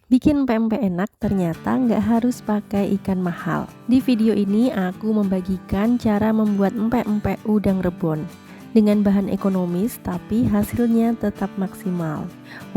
Bikin pempek enak ternyata nggak harus pakai ikan mahal. Di video ini aku membagikan cara membuat empek-empek udang rebon dengan bahan ekonomis tapi hasilnya tetap maksimal.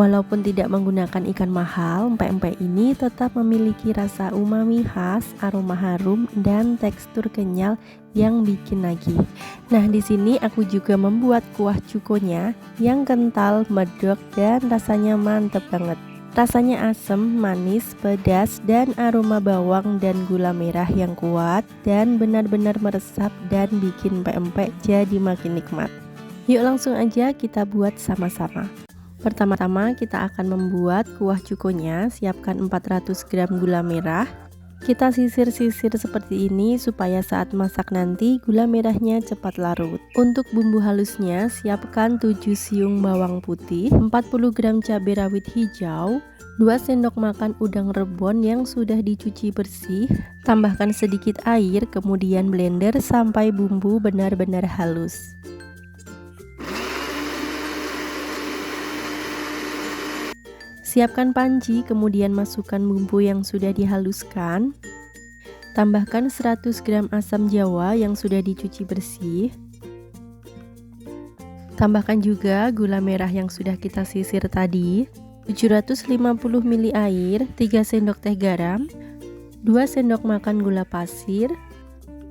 Walaupun tidak menggunakan ikan mahal, empek-empek ini tetap memiliki rasa umami khas, aroma harum, dan tekstur kenyal yang bikin nagih. Nah, di sini aku juga membuat kuah cukonya yang kental, medok, dan rasanya mantep banget. Rasanya asam, manis, pedas, dan aroma bawang dan gula merah yang kuat dan benar-benar meresap dan bikin empek-empek jadi makin nikmat. Yuk langsung aja kita buat sama-sama. Pertama-tama kita akan membuat kuah cukonya. Siapkan 400 gram gula merah. Kita sisir-sisir seperti ini supaya saat masak nanti gula merahnya cepat larut. Untuk bumbu halusnya, siapkan 7 siung bawang putih, 40 gram cabai rawit hijau, 2 sendok makan udang rebon yang sudah dicuci bersih. Tambahkan sedikit air, kemudian blender sampai bumbu benar-benar halus. Siapkan panci, kemudian masukkan bumbu yang sudah dihaluskan. Tambahkan 100 gram asam jawa yang sudah dicuci bersih. Tambahkan juga gula merah yang sudah kita sisir tadi. 750 ml air, 3 sendok teh garam, 2 sendok makan gula pasir.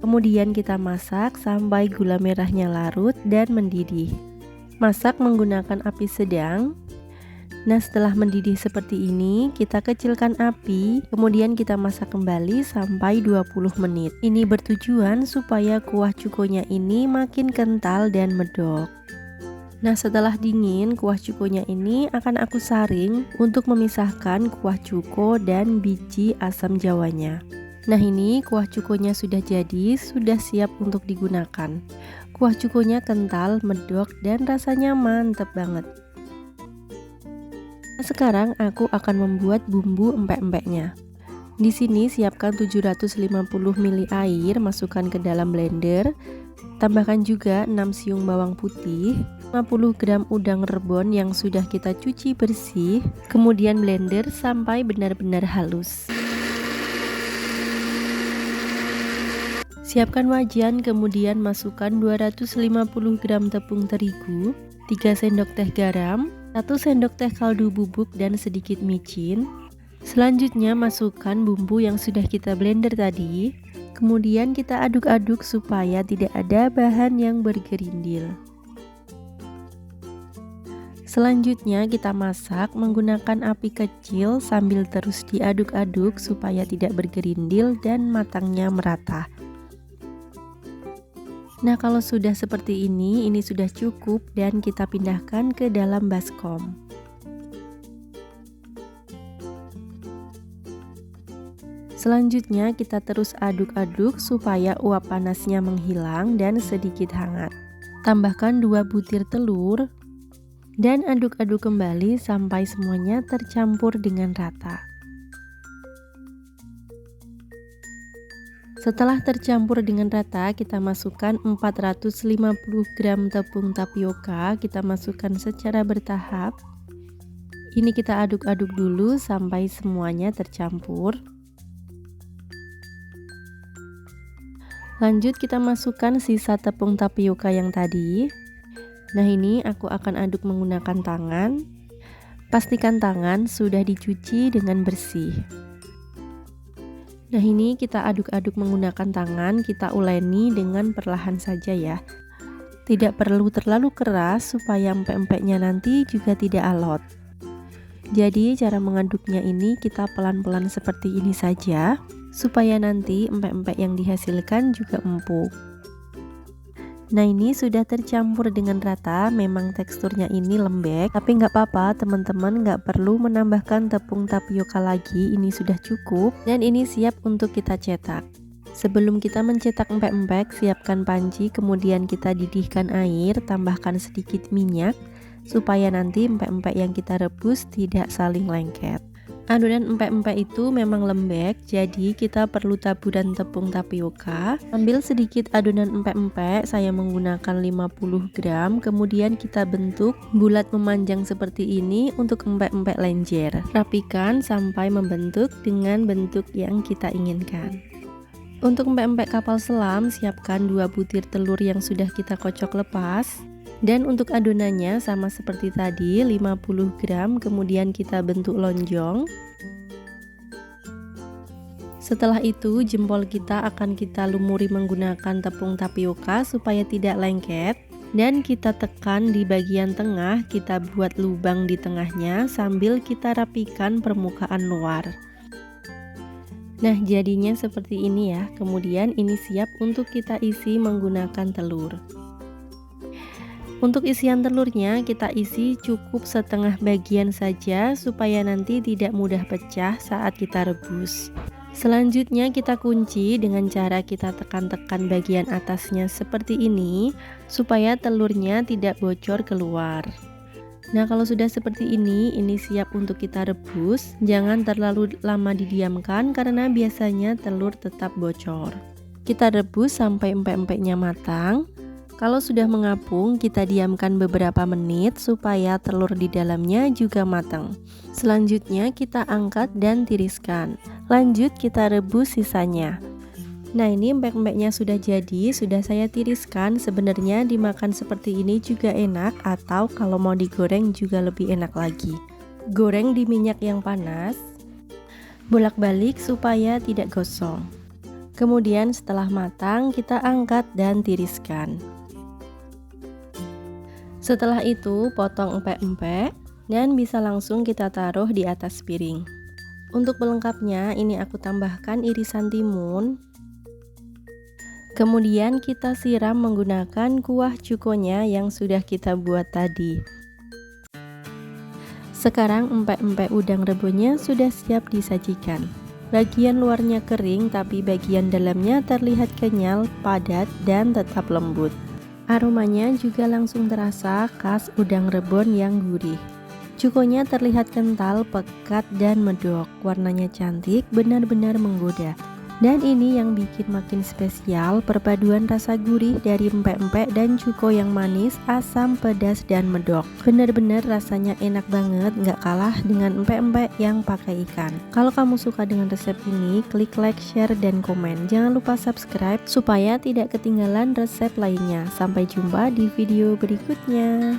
Kemudian kita masak sampai gula merahnya larut dan mendidih. Masak menggunakan api sedang. Nah, setelah mendidih seperti ini, kita kecilkan api, kemudian kita masak kembali sampai 20 menit. Ini bertujuan supaya kuah cukonya ini makin kental dan medok. Nah, setelah dingin, kuah cukonya ini akan aku saring untuk memisahkan kuah cuko dan biji asam jawanya. Nah, ini kuah cukonya sudah jadi, sudah siap untuk digunakan. Kuah cukonya kental, medok, dan rasanya mantep banget. Sekarang aku akan membuat bumbu empek-empeknya. Di sini siapkan 750 ml air, masukkan ke dalam blender. Tambahkan juga 6 siung bawang putih, 50 gram udang rebon yang sudah kita cuci bersih, kemudian blender sampai benar-benar halus. Siapkan wajan, kemudian masukkan 250 gram tepung terigu, 3 sendok teh garam, 1 sendok teh kaldu bubuk, dan sedikit micin. Selanjutnya masukkan bumbu yang sudah kita blender tadi. Kemudian kita aduk-aduk supaya tidak ada bahan yang bergerindil. Selanjutnya kita masak menggunakan api kecil sambil terus diaduk-aduk supaya tidak bergerindil dan matangnya merata. Nah, kalau sudah seperti ini sudah cukup dan kita pindahkan ke dalam baskom. Selanjutnya kita terus aduk-aduk supaya uap panasnya menghilang dan sedikit hangat. Tambahkan 2 butir telur dan aduk-aduk kembali sampai semuanya tercampur dengan rata. Setelah tercampur dengan rata, kita masukkan 450 gram tepung tapioka, kita masukkan secara bertahap. Ini kita aduk-aduk dulu sampai semuanya tercampur. Lanjut kita masukkan sisa tepung tapioka yang tadi. Nah, ini aku akan aduk menggunakan tangan. Pastikan tangan sudah dicuci dengan bersih. Nah, ini kita aduk-aduk menggunakan tangan, kita uleni dengan perlahan saja ya. Tidak perlu terlalu keras supaya empek-empeknya nanti juga tidak alot. Jadi cara mengaduknya ini kita pelan-pelan seperti ini saja, supaya nanti empek-empek yang dihasilkan juga empuk. Nah, ini sudah tercampur dengan rata. Memang teksturnya ini lembek, tapi nggak apa-apa teman-teman, nggak perlu menambahkan tepung tapioka lagi. Ini sudah cukup dan ini siap untuk kita cetak. Sebelum kita mencetak empek-empek, siapkan panci, kemudian kita didihkan air, tambahkan sedikit minyak supaya nanti empek-empek yang kita rebus tidak saling lengket. Adonan empek-empek itu memang lembek, jadi kita perlu taburan tepung tapioka. Ambil sedikit adonan empek-empek, saya menggunakan 50 gram, kemudian kita bentuk bulat memanjang seperti ini untuk empek-empek lenjer. Rapikan sampai membentuk dengan bentuk yang kita inginkan. Untuk empek-empek kapal selam, siapkan 2 butir telur yang sudah kita kocok lepas. Dan untuk adonannya sama seperti tadi, 50 gram, kemudian kita bentuk lonjong. Setelah itu jempol kita akan kita lumuri menggunakan tepung tapioka supaya tidak lengket. Dan kita tekan di bagian tengah, kita buat lubang di tengahnya sambil kita rapikan permukaan luar. Nah, jadinya seperti ini ya. Kemudian ini siap untuk kita isi menggunakan telur. Untuk isian telurnya kita isi cukup setengah bagian saja supaya nanti tidak mudah pecah saat kita rebus. Selanjutnya kita kunci dengan cara kita tekan-tekan bagian atasnya seperti ini supaya telurnya tidak bocor keluar. Nah, kalau sudah seperti ini siap untuk kita rebus. Jangan terlalu lama didiamkan karena biasanya telur tetap bocor. Kita rebus sampai empek-empeknya matang. Kalau sudah mengapung, kita diamkan beberapa menit supaya telur di dalamnya juga matang. Selanjutnya kita angkat dan tiriskan. Lanjut kita rebus sisanya. Nah, ini empek-empeknya sudah jadi, sudah saya tiriskan. Sebenarnya dimakan seperti ini juga enak, atau kalau mau digoreng juga lebih enak lagi. Goreng di minyak yang panas, bolak-balik supaya tidak gosong. Kemudian setelah matang, kita angkat dan tiriskan. Setelah itu potong empek-empek dan bisa langsung kita taruh di atas piring. Untuk pelengkapnya ini aku tambahkan irisan timun. Kemudian kita siram menggunakan kuah cukonya yang sudah kita buat tadi. Sekarang empek-empek udang rebusnya sudah siap disajikan. Bagian luarnya kering tapi bagian dalamnya terlihat kenyal, padat, dan tetap lembut. Aromanya juga langsung terasa khas udang rebon yang gurih. Cukonya terlihat kental, pekat, dan medok. Warnanya cantik, benar-benar menggoda. Dan ini yang bikin makin spesial, perpaduan rasa gurih dari empek-empek dan cuko yang manis, asam, pedas, dan medok. Benar-benar rasanya enak banget, nggak kalah dengan empek-empek yang pakai ikan. Kalau kamu suka dengan resep ini, klik like, share, dan komen. Jangan lupa subscribe supaya tidak ketinggalan resep lainnya. Sampai jumpa di video berikutnya.